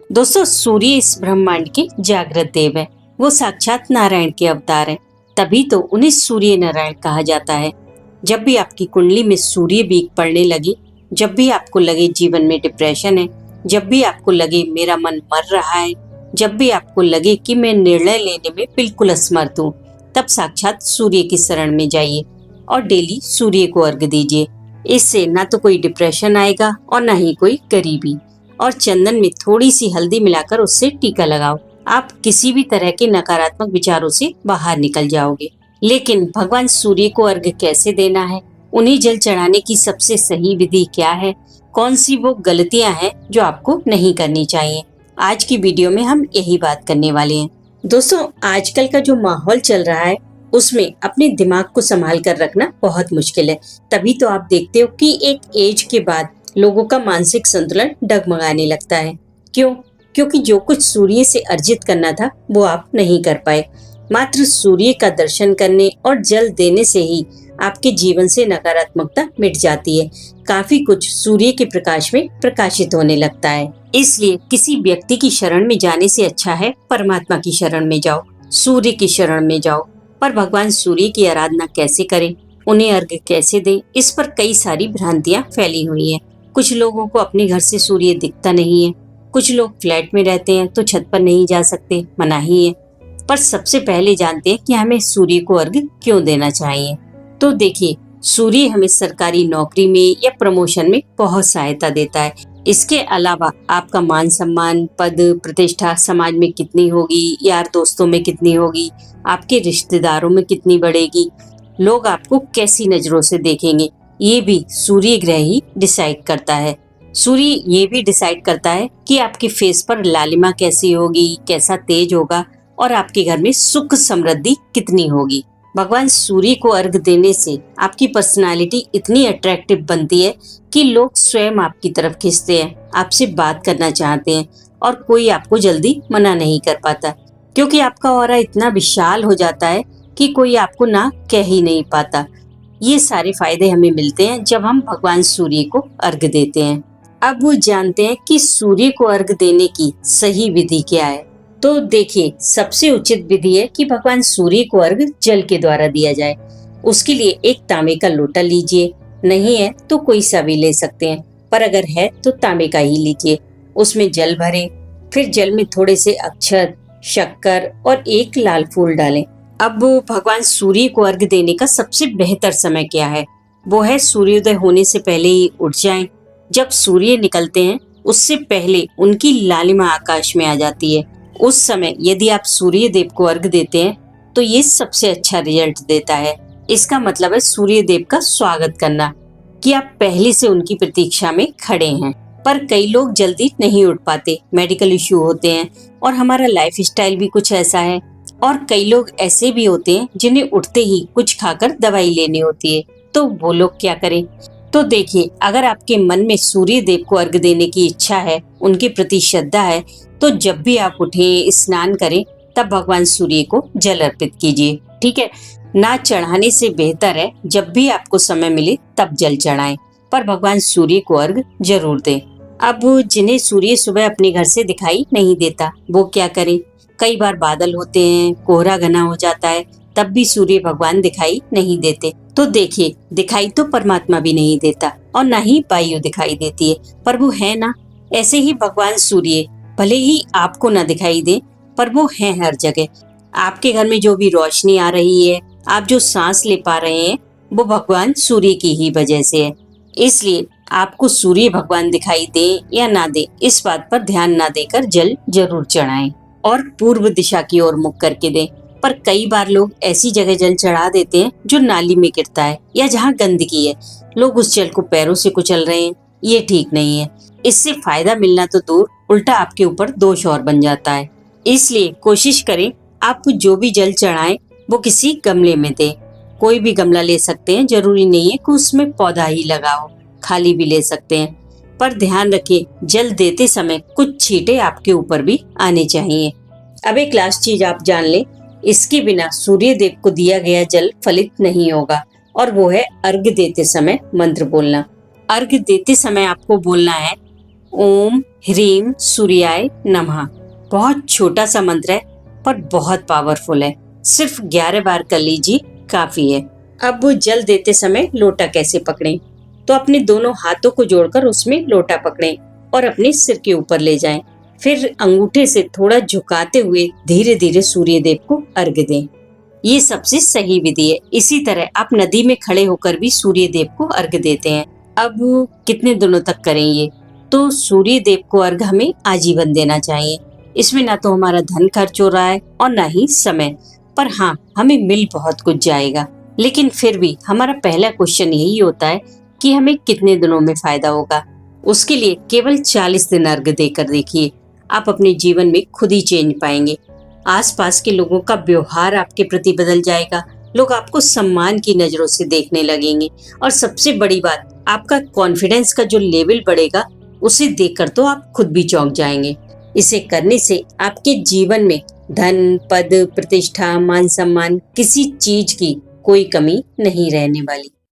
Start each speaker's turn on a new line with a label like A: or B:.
A: दोस्तों, सूर्य इस ब्रह्मांड के जागृत देव है। वो साक्षात नारायण के अवतार है। तभी तो उन्हें सूर्य नारायण कहा जाता है। जब भी आपकी कुंडली में सूर्य वीक पड़ने लगे, जब भी आपको लगे जीवन में डिप्रेशन है, जब भी आपको लगे मेरा मन मर रहा है, जब भी आपको लगे कि मैं निर्णय लेने में बिल्कुल असमर्थ हूँ, तब साक्षात सूर्य की शरण में जाइए और डेली सूर्य को अर्घ दीजिए। इससे ना तो कोई डिप्रेशन आएगा और ना ही कोई गरीबी। और चंदन में थोड़ी सी हल्दी मिलाकर उससे टीका लगाओ। आप किसी भी तरह के नकारात्मक विचारों से बाहर निकल जाओगे। लेकिन भगवान सूर्य को अर्घ कैसे देना है, उन्हें जल चढ़ाने की सबसे सही विधि क्या है, कौन सी वो गलतियां हैं जो आपको नहीं करनी चाहिए, आज की वीडियो में हम यही बात करने वाले हैं। दोस्तों, आजकल का जो माहौल चल रहा है उसमें अपने दिमाग को संभाल कर रखना बहुत मुश्किल है। तभी तो आप देखते हो कि एक एज के बाद लोगों का मानसिक संतुलन डगमगाने लगता है। क्यों? क्योंकि जो कुछ सूर्य से अर्जित करना था वो आप नहीं कर पाए। मात्र सूर्य का दर्शन करने और जल देने से ही आपके जीवन से नकारात्मकता मिट जाती है। काफी कुछ सूर्य के प्रकाश में प्रकाशित होने लगता है। इसलिए किसी व्यक्ति की शरण में जाने से अच्छा है परमात्मा की शरण में जाओ, सूर्य की शरण में जाओ। पर भगवान सूर्य की आराधना कैसे करें, उन्हें अर्घ कैसे दें, इस पर कई सारी भ्रांतियां फैली हुई हैं। कुछ लोगों को अपने घर से सूर्य दिखता नहीं है, कुछ लोग फ्लैट में रहते हैं तो छत पर नहीं जा सकते, मनाही है। पर सबसे पहले जानते हैं कि हमें सूर्य को अर्घ क्यों देना चाहिए। तो देखिए, सूर्य हमें सरकारी नौकरी में या प्रमोशन में बहुत सहायता देता है। इसके अलावा आपका मान सम्मान, पद प्रतिष्ठा समाज में कितनी होगी, यार दोस्तों में कितनी होगी, आपके रिश्तेदारों में कितनी बढ़ेगी, लोग आपको कैसी नजरों से देखेंगे, ये भी सूर्य ग्रह ही डिसाइड करता है। सूर्य ये भी डिसाइड करता है कि आपके फेस पर लालिमा कैसी होगी, कैसा तेज होगा और आपके घर में सुख समृद्धि कितनी होगी। भगवान सूर्य को अर्घ देने से आपकी पर्सनालिटी इतनी अट्रैक्टिव बनती है कि लोग स्वयं आपकी तरफ खींचते हैं, आपसे बात करना चाहते हैं और कोई आपको जल्दी मना नहीं कर पाता, क्योंकि आपका ऑरा इतना विशाल हो जाता है कि कोई आपको ना कह ही नहीं पाता। ये सारे फायदे हमें मिलते हैं जब हम भगवान सूर्य को अर्घ देते हैं। अब वो जानते हैं कि सूर्य को अर्घ देने की सही विधि क्या है। तो देखिए, सबसे उचित विधि है कि भगवान सूर्य को अर्घ जल के द्वारा दिया जाए। उसके लिए एक तांबे का लोटा लीजिए, नहीं है तो कोई सा भी ले सकते हैं, पर अगर है तो तांबे का ही लीजिए। उसमें जल भरें, फिर जल में थोड़े से अक्षत, शक्कर और एक लाल फूल डालें। अब भगवान सूर्य को अर्घ देने का सबसे बेहतर समय क्या है? वो है सूर्योदय होने से पहले ही उठ जाएं। जब सूर्य निकलते हैं उससे पहले उनकी लालिमा आकाश में आ जाती है। उस समय यदि आप सूर्य देव को अर्घ देते हैं तो ये सबसे अच्छा रिजल्ट देता है। इसका मतलब है सूर्य देव का स्वागत करना, कि आप पहले से उनकी प्रतीक्षा में खड़े हैं। पर कई लोग जल्दी नहीं उठ पाते, मेडिकल इश्यू होते हैं और हमारा लाइफ स्टाइल भी कुछ ऐसा है। और कई लोग ऐसे भी होते हैं जिन्हें उठते ही कुछ खाकर दवाई लेनी होती है, तो वो लोग क्या करें? तो देखिए, अगर आपके मन में सूर्य देव को अर्घ देने की इच्छा है, उनके प्रति श्रद्धा है, तो जब भी आप उठें, स्नान करें, तब भगवान सूर्य को जल अर्पित कीजिए। ठीक है, ना चढ़ाने से बेहतर है जब भी आपको समय मिले तब जल चढ़ाएं, पर भगवान सूर्य को अर्घ जरूर दें। अब जिन्हें सूर्य सुबह अपने घर से दिखाई नहीं देता, वो क्या करें? कई बार बादल होते हैं, कोहरा घना हो जाता है, तब भी सूर्य भगवान दिखाई नहीं देते। तो देखिए, दिखाई तो परमात्मा भी नहीं देता और ना ही वायु दिखाई देती है, पर वो है ना। ऐसे ही भगवान सूर्य भले ही आपको ना दिखाई दे, पर वो है हर जगह। आपके घर में जो भी रोशनी आ रही है, आप जो सांस ले पा रहे हैं, वो भगवान सूर्य की ही वजह से है। इसलिए आपको सूर्य भगवान दिखाई दे या ना दे, इस बात पर ध्यान ना देकर जल जरूर चढ़ाएं और पूर्व दिशा की ओर मुख करके दें। पर कई बार लोग ऐसी जगह जल चढ़ा देते हैं जो नाली में गिरता है या जहाँ गंदगी है। लोग उस जल को पैरों से कुचल रहे हैं, ये ठीक नहीं है। इससे फायदा मिलना तो दूर, उल्टा आपके ऊपर दोष और बन जाता है। इसलिए कोशिश करें, आप जो भी जल चढ़ाएं वो किसी गमले में दें। कोई भी गमला ले सकते हैं, जरूरी नहीं है कि उसमें पौधा ही लगाओ, खाली भी ले सकते हैं। पर ध्यान रखिए, जल देते समय कुछ छींटे आपके ऊपर भी आने चाहिए। अब एक लास्ट चीज आप जान लें, इसके बिना सूर्य देव को दिया गया जल फलित नहीं होगा, और वो है अर्घ देते समय मंत्र बोलना। अर्घ देते समय आपको बोलना है, ओम ह्रीम सूर्याय नमः। बहुत छोटा सा मंत्र है पर बहुत पावरफुल है। सिर्फ 11 बार कर लीजिए, काफी है। अब वो जल देते समय लोटा कैसे पकड़ें? तो अपने दोनों हाथों को जोड़कर उसमें लोटा पकड़ें और अपने सिर के ऊपर ले जाएं। फिर अंगूठे से थोड़ा झुकाते हुए धीरे धीरे सूर्य देव को अर्घ्य दें। ये सबसे सही विधि है। इसी तरह आप नदी में खड़े होकर भी सूर्य देव को अर्घ्य देते हैं। अब कितने दिनों तक करें ये? तो सूर्य देव को अर्घ्य हमें आजीवन देना चाहिए। इसमें ना तो हमारा धन खर्च हो रहा है और ना ही समय, पर हाँ, हमें मिल बहुत कुछ जाएगा। लेकिन फिर भी हमारा पहला क्वेश्चन यही होता है कि हमें कितने दिनों में फायदा होगा। उसके लिए केवल 40 दिन अर्घ्य देकर देखिए, आप अपने जीवन में खुद ही चेंज पाएंगे। आसपास के लोगों का व्यवहार आपके प्रति बदल जाएगा। लोग आपको सम्मान की नजरों से देखने लगेंगे और सबसे बड़ी बात, आपका कॉन्फिडेंस का जो लेवल बढ़ेगा, उसे देखकर तो आप खुद भी चौंक जाएंगे। इसे करने से आपके जीवन में धन, पद, प्रतिष्ठा, मान सम्मान, किसी चीज की कोई कमी नहीं रहने वाली।